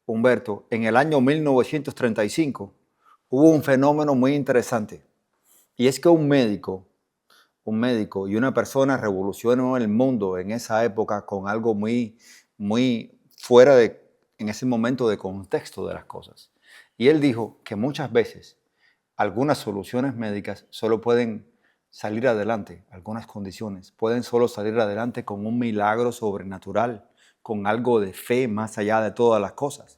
Humberto, en el año 1935 hubo un fenómeno muy interesante, y es que un médico y una persona revolucionó el mundo en esa época con algo muy fuera en ese momento de contexto de las cosas. Y él dijo que muchas veces algunas soluciones médicas solo pueden salir adelante, algunas condiciones pueden solo salir adelante con un milagro sobrenatural, con algo de fe más allá de todas las cosas.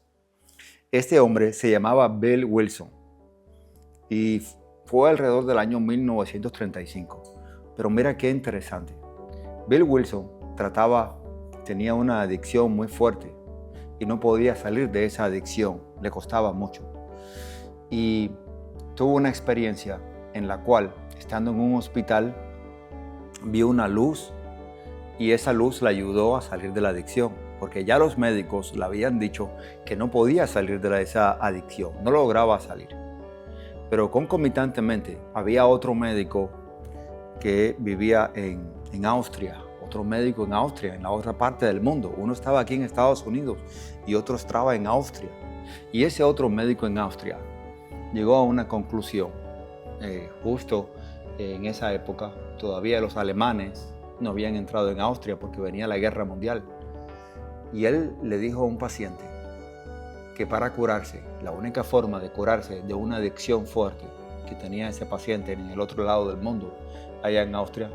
Este hombre se llamaba Bill Wilson y fue alrededor del año 1935. Pero mira qué interesante. Bill Wilson tenía una adicción muy fuerte y no podía salir de esa adicción, le costaba mucho. Y tuvo una experiencia en la cual, estando en un hospital, vio una luz y esa luz le ayudó a salir de la adicción, porque ya los médicos le habían dicho que no podía salir de esa adicción, no lograba salir. Pero concomitantemente había otro médico que vivía en Austria, otro médico en Austria, en la otra parte del mundo. Uno estaba aquí en Estados Unidos y otro estaba en Austria. Y ese otro médico en Austria llegó a una conclusión. Justo en esa época, todavía los alemanes no habían entrado en Austria porque venía la guerra mundial. Y él le dijo a un paciente que para curarse, la única forma de curarse de una adicción fuerte que tenía ese paciente en el otro lado del mundo, allá en Austria,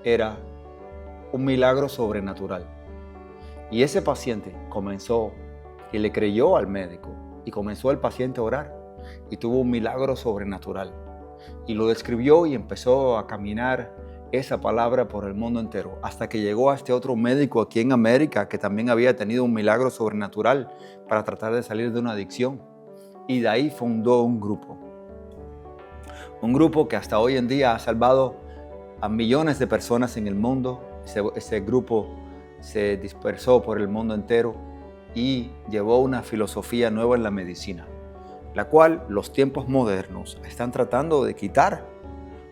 era un milagro sobrenatural. Y ese paciente comenzó y le creyó al médico y comenzó el paciente a orar y tuvo un milagro sobrenatural. Y lo describió y empezó a caminar esa palabra por el mundo entero, hasta que llegó a este otro médico aquí en América que también había tenido un milagro sobrenatural para tratar de salir de una adicción. Y de ahí fundó un grupo que hasta hoy en día ha salvado a millones de personas en el mundo. Ese grupo se dispersó por el mundo entero y llevó una filosofía nueva en la medicina, la cual los tiempos modernos están tratando de quitar,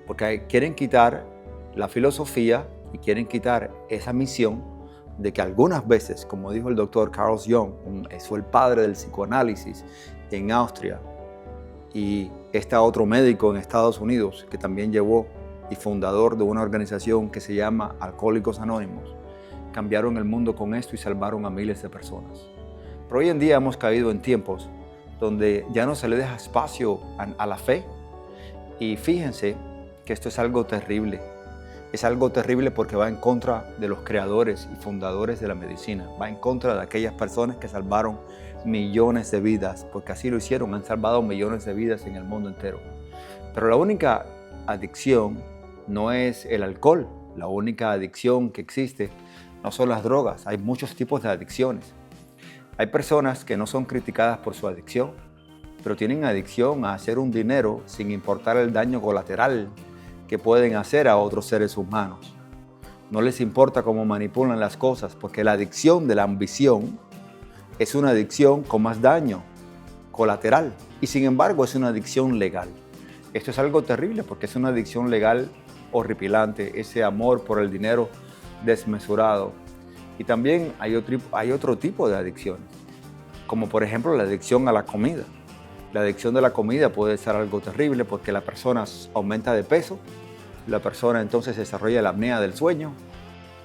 porque quieren quitar la filosofía y quieren quitar esa misión de que algunas veces, como dijo el doctor Carl Jung, fue el padre del psicoanálisis en Austria, y otro médico en Estados Unidos que también llevó y fundador de una organización que se llama Alcohólicos Anónimos, cambiaron el mundo con esto y salvaron a miles de personas. Pero hoy en día hemos caído en tiempos donde ya no se le deja espacio a la fe, y fíjense que esto es algo terrible. Es algo terrible porque va en contra de los creadores y fundadores de la medicina, va en contra de aquellas personas que salvaron millones de vidas, porque así lo hicieron, han salvado millones de vidas en el mundo entero. Pero la única adicción no es el alcohol, la única adicción que existe no son las drogas, hay muchos tipos de adicciones. Hay personas que no son criticadas por su adicción, pero tienen adicción a hacer un dinero sin importar el daño colateral que pueden hacer a otros seres humanos. No les importa cómo manipulan las cosas, porque la adicción de la ambición es una adicción con más daño colateral y sin embargo es una adicción legal. Esto es algo terrible porque es una adicción legal horripilante, ese amor por el dinero desmesurado. Y también hay otro tipo de adicciones, como por ejemplo la adicción a la comida. La adicción de la comida puede ser algo terrible porque la persona aumenta de peso, la persona entonces desarrolla la apnea del sueño,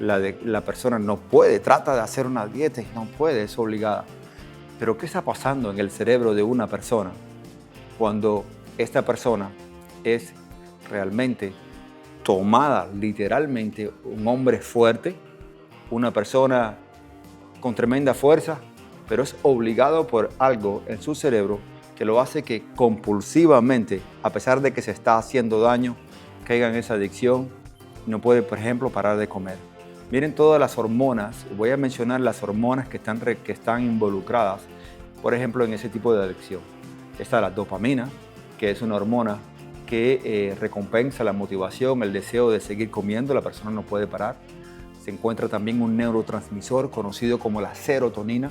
la persona no puede, trata de hacer una dieta y no puede, es obligada. Pero ¿qué está pasando en el cerebro de una persona cuando esta persona es realmente tomada, literalmente, un hombre fuerte, una persona con tremenda fuerza, pero es obligado por algo en su cerebro que lo hace que compulsivamente, a pesar de que se está haciendo daño, caiga en esa adicción y no puede, por ejemplo, parar de comer? Miren todas las hormonas. Voy a mencionar las hormonas que están involucradas, por ejemplo, en ese tipo de adicción. Está la dopamina, que es una hormona que recompensa la motivación, el deseo de seguir comiendo. La persona no puede parar. Se encuentra también un neurotransmisor conocido como la serotonina.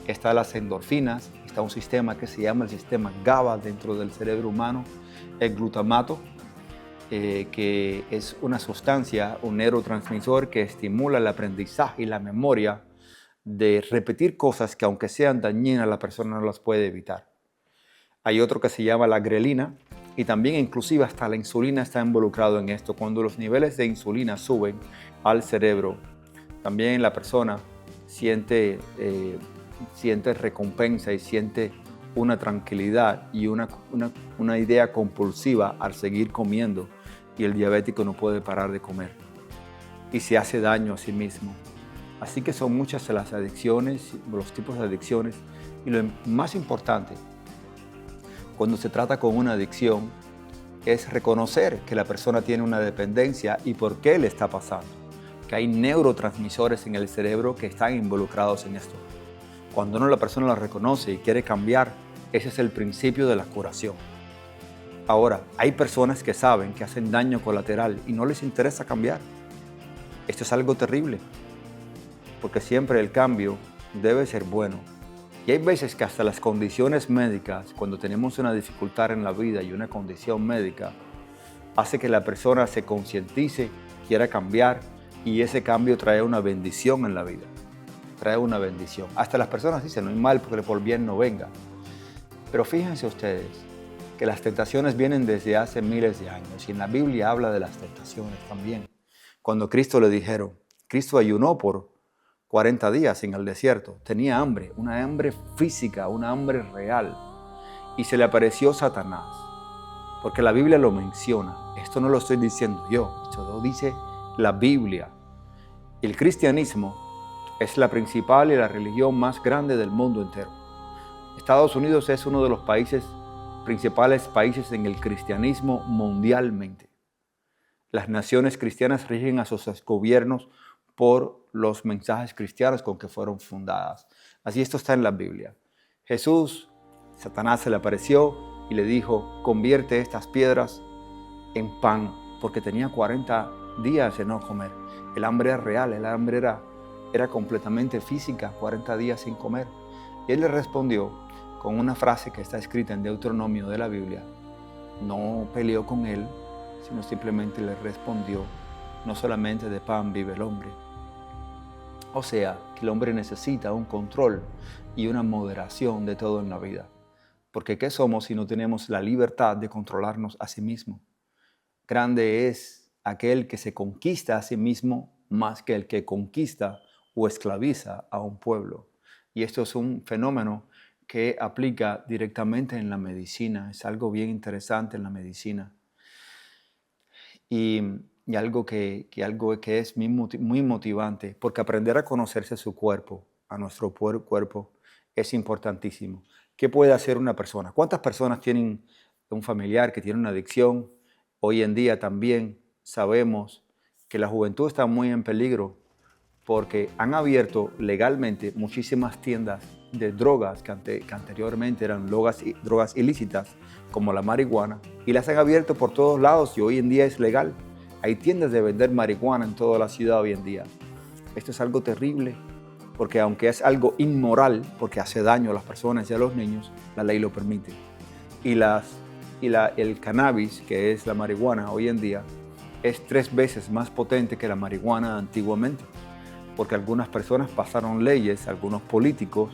Está las endorfinas. Está un sistema que se llama el sistema GABA dentro del cerebro humano. El glutamato, que es una sustancia, un neurotransmisor que estimula el aprendizaje y la memoria de repetir cosas que, aunque sean dañinas, la persona no las puede evitar. Hay otro que se llama la grelina, y también inclusive hasta la insulina está involucrado en esto. Cuando los niveles de insulina suben al cerebro, también la persona siente recompensa y siente una tranquilidad y una idea compulsiva al seguir comiendo, y el diabético no puede parar de comer y se hace daño a sí mismo. Así que son muchas las adicciones, los tipos de adicciones, y lo más importante cuando se trata con una adicción es reconocer que la persona tiene una dependencia y por qué le está pasando, que hay neurotransmisores en el cerebro que están involucrados en esto. Cuando la persona lo reconoce y quiere cambiar, ese es el principio de la curación. Ahora, hay personas que saben que hacen daño colateral y no les interesa cambiar. Esto es algo terrible, porque siempre el cambio debe ser bueno. Y hay veces que hasta las condiciones médicas, cuando tenemos una dificultad en la vida y una condición médica, hace que la persona se concientice, quiera cambiar, y ese cambio trae una bendición en la vida. Trae una bendición. Hasta las personas dicen, no hay mal porque por bien no venga. Pero fíjense ustedes que las tentaciones vienen desde hace miles de años, y en la Biblia habla de las tentaciones también. Cuando Cristo le dijeron, Cristo ayunó por 40 días en el desierto, tenía hambre, una hambre física, una hambre real, y se le apareció Satanás, porque la Biblia lo menciona. Esto no lo estoy diciendo yo, esto lo dice la Biblia. El cristianismo es la principal y la religión más grande del mundo entero. Estados Unidos es uno de los principales países en el cristianismo mundialmente. Las naciones cristianas rigen a sus gobiernos por los mensajes cristianos con que fueron fundadas. Así esto está en la Biblia. Satanás se le apareció y le dijo, convierte estas piedras en pan, porque tenía 40 días de no comer. El hambre era real, el hambre era completamente física, 40 días sin comer. Y él le respondió con una frase que está escrita en Deuteronomio de la Biblia. No peleó con él, sino simplemente le respondió, no solamente de pan vive el hombre. O sea, que el hombre necesita un control y una moderación de todo en la vida. Porque ¿qué somos si no tenemos la libertad de controlarnos a sí mismo? Grande es aquel que se conquista a sí mismo más que el que conquista o esclaviza a un pueblo. Y esto es un fenómeno que aplica directamente en la medicina. Es algo bien interesante en la medicina. Y algo que es muy motivante, porque aprender a conocerse su cuerpo, a nuestro cuerpo, es importantísimo. ¿Qué puede hacer una persona? ¿Cuántas personas tienen un familiar que tiene una adicción? Hoy en día también sabemos que la juventud está muy en peligro porque han abierto legalmente muchísimas tiendas de drogas que anteriormente eran drogas ilícitas, como la marihuana, y las han abierto por todos lados y hoy en día es legal. Hay tiendas de vender marihuana en toda la ciudad hoy en día. Esto es algo terrible, porque aunque es algo inmoral, porque hace daño a las personas y a los niños, la ley lo permite. Y el cannabis, que es la marihuana hoy en día, es 3 veces más potente que la marihuana antiguamente, porque algunas personas pasaron leyes, algunos políticos,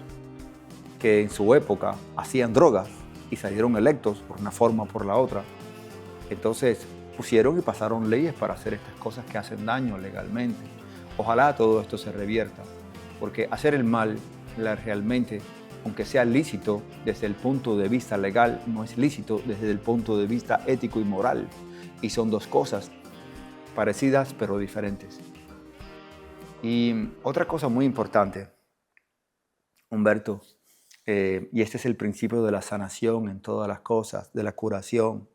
que en su época hacían drogas y salieron electos por una forma o por la otra. Entonces pusieron y pasaron leyes para hacer estas cosas que hacen daño legalmente. Ojalá todo esto se revierta, porque hacer el mal realmente, aunque sea lícito desde el punto de vista legal, no es lícito desde el punto de vista ético y moral. Y son dos cosas parecidas pero diferentes. Y otra cosa muy importante, Humberto, y este es el principio de la sanación en todas las cosas, de la curación.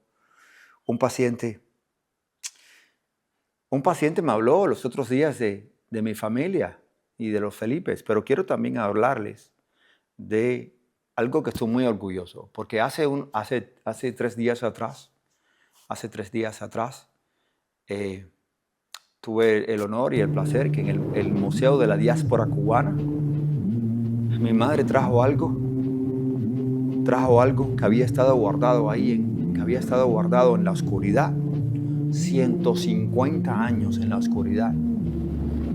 Un paciente me habló los otros días de de mi familia y de los Felipes, pero quiero también hablarles de algo que estoy muy orgulloso, porque hace 3 días atrás, tuve el honor y el placer que en el Museo de la Diáspora Cubana, mi madre trajo algo que había estado guardado que había estado guardado en la oscuridad, 150 años en la oscuridad.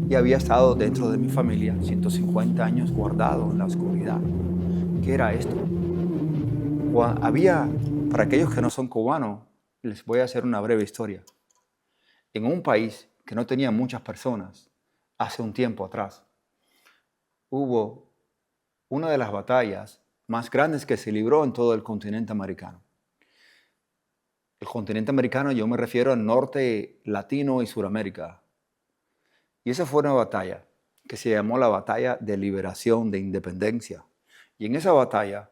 Y había estado dentro de mi familia 150 años guardado en la oscuridad. ¿Qué era esto? Para aquellos que no son cubanos, les voy a hacer una breve historia. En un país que no tenía muchas personas, hace un tiempo atrás, hubo una de las batallas más grandes que se libró en todo el continente americano. El continente americano, yo me refiero al norte latino y Suramérica. Y esa fue una batalla que se llamó la Batalla de Liberación de Independencia. Y en esa batalla,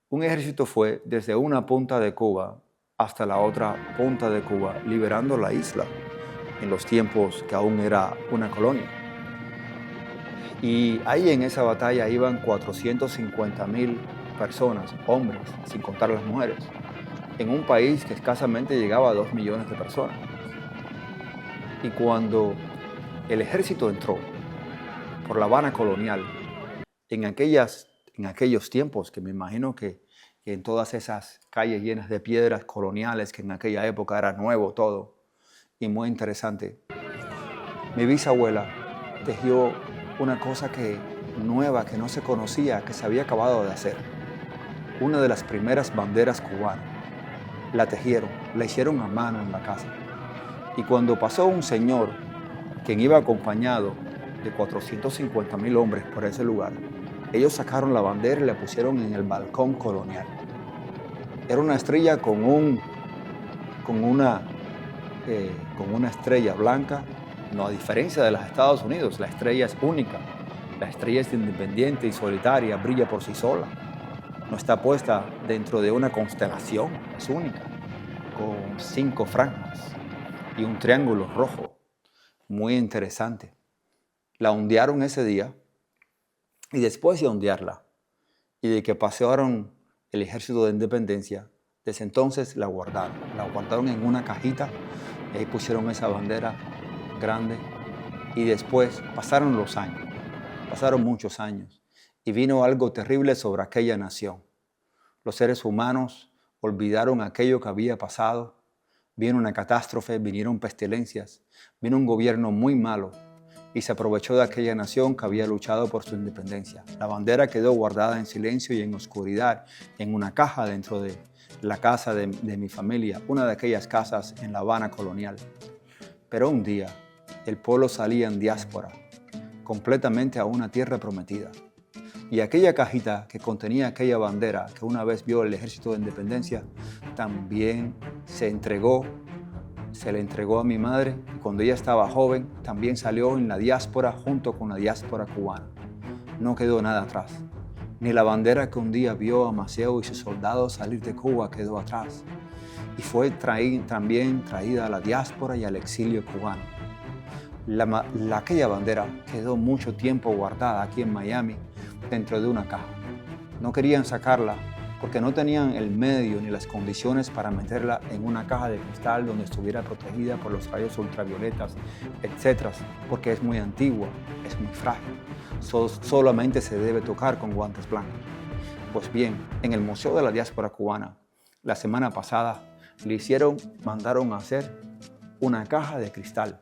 un ejército fue desde una punta de Cuba hasta la otra punta de Cuba, liberando la isla en los tiempos que aún era una colonia. Y ahí en esa batalla iban 450,000 personas, hombres, sin contar las mujeres, en un país que escasamente llegaba a 2 millones de personas. Y cuando el ejército entró por La Habana colonial, en aquellos tiempos, que me imagino que en todas esas calles llenas de piedras coloniales, que en aquella época era nuevo todo y muy interesante, mi bisabuela tejió una cosa nueva, que no se conocía, que se había acabado de hacer. Una de las primeras banderas cubanas. La tejieron, la hicieron a mano en la casa. Y cuando pasó un señor, quien iba acompañado de 450,000 hombres por ese lugar, ellos sacaron la bandera y la pusieron en el balcón colonial. Era una estrella con una estrella blanca. No, a diferencia de los Estados Unidos, la estrella es única. La estrella es independiente y solitaria, brilla por sí sola. No está puesta dentro de una constelación, es única, con 5 franjas y un triángulo rojo. Muy interesante. La ondearon ese día, y después de ondearla y de que pasaron el ejército de independencia, desde entonces la guardaron en una cajita, y ahí pusieron esa bandera grande. Y después pasaron los años, pasaron muchos años, y vino algo terrible sobre aquella nación. Los seres humanos olvidaron aquello que había pasado. Vino una catástrofe, vinieron pestilencias, vino un gobierno muy malo y se aprovechó de aquella nación que había luchado por su independencia. La bandera quedó guardada en silencio y en oscuridad en una caja dentro de la casa de mi familia, una de aquellas casas en La Habana colonial. Pero un día el pueblo salía en diáspora, completamente a una tierra prometida. Y aquella cajita que contenía aquella bandera que una vez vio el Ejército de Independencia, también se le entregó a mi madre, y cuando ella estaba joven también salió en la diáspora junto con la diáspora cubana. No quedó nada atrás. Ni la bandera que un día vio a Maceo y sus soldados salir de Cuba quedó atrás. Y fue también traída a la diáspora y al exilio cubano. Aquella bandera quedó mucho tiempo guardada aquí en Miami dentro de una caja. No querían sacarla porque no tenían el medio ni las condiciones para meterla en una caja de cristal donde estuviera protegida por los rayos ultravioletas, etc., porque es muy antigua, es muy frágil. Solamente se debe tocar con guantes blancos. Pues bien, en el Museo de la Diáspora Cubana, la semana pasada, mandaron a hacer una caja de cristal,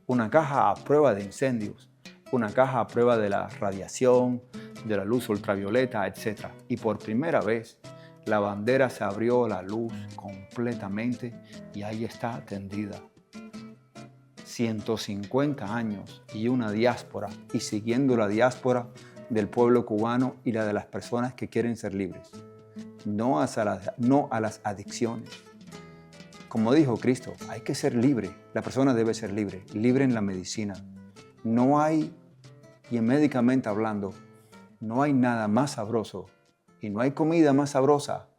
una caja a prueba de incendios, una caja a prueba de la radiación, de la luz ultravioleta, etc. Y por primera vez, la bandera se abrió a la luz completamente y ahí está tendida. 150 años y una diáspora, y siguiendo la diáspora del pueblo cubano y la de las personas que quieren ser libres. No a las adicciones. Como dijo Cristo, hay que ser libre. La persona debe ser libre, libre en la medicina. No hay, y médicamente hablando, no hay nada más sabroso, y no hay comida más sabrosa,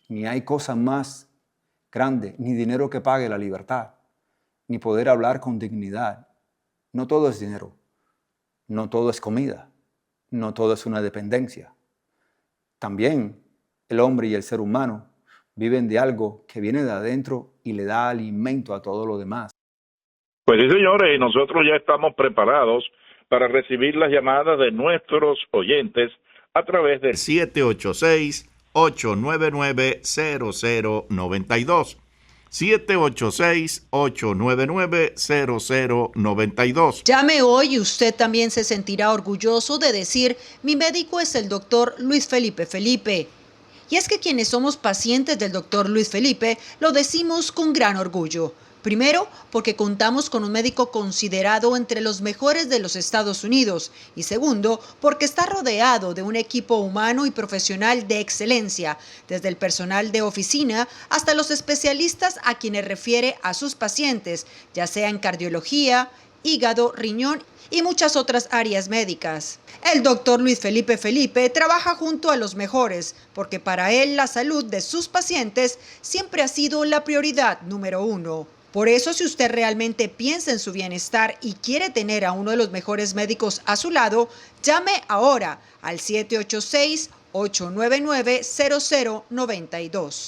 ni hay cosa más grande, ni dinero que pague la libertad, ni poder hablar con dignidad, No todo es dinero, no todo es comida, no todo es una dependencia. También el hombre y el ser humano viven de algo que viene de adentro y le da alimento a todo lo demás. Pues sí, señores, y nosotros ya estamos preparados para recibir las llamadas de nuestros oyentes a través del 786-899-0092. 786-899-0092. Llame hoy y usted también se sentirá orgulloso de decir: mi médico es el doctor Luis Felipe Felipe. Y es que quienes somos pacientes del doctor Luis Felipe lo decimos con gran orgullo. Primero, porque contamos con un médico considerado entre los mejores de los Estados Unidos. Y segundo, porque está rodeado de un equipo humano y profesional de excelencia, desde el personal de oficina hasta los especialistas a quienes refiere a sus pacientes, ya sea en cardiología, hígado, riñón y muchas otras áreas médicas. El doctor Luis Felipe Felipe trabaja junto a los mejores, porque para él la salud de sus pacientes siempre ha sido la prioridad número uno. Por eso, si usted realmente piensa en su bienestar y quiere tener a uno de los mejores médicos a su lado, llame ahora al 786-899-0092.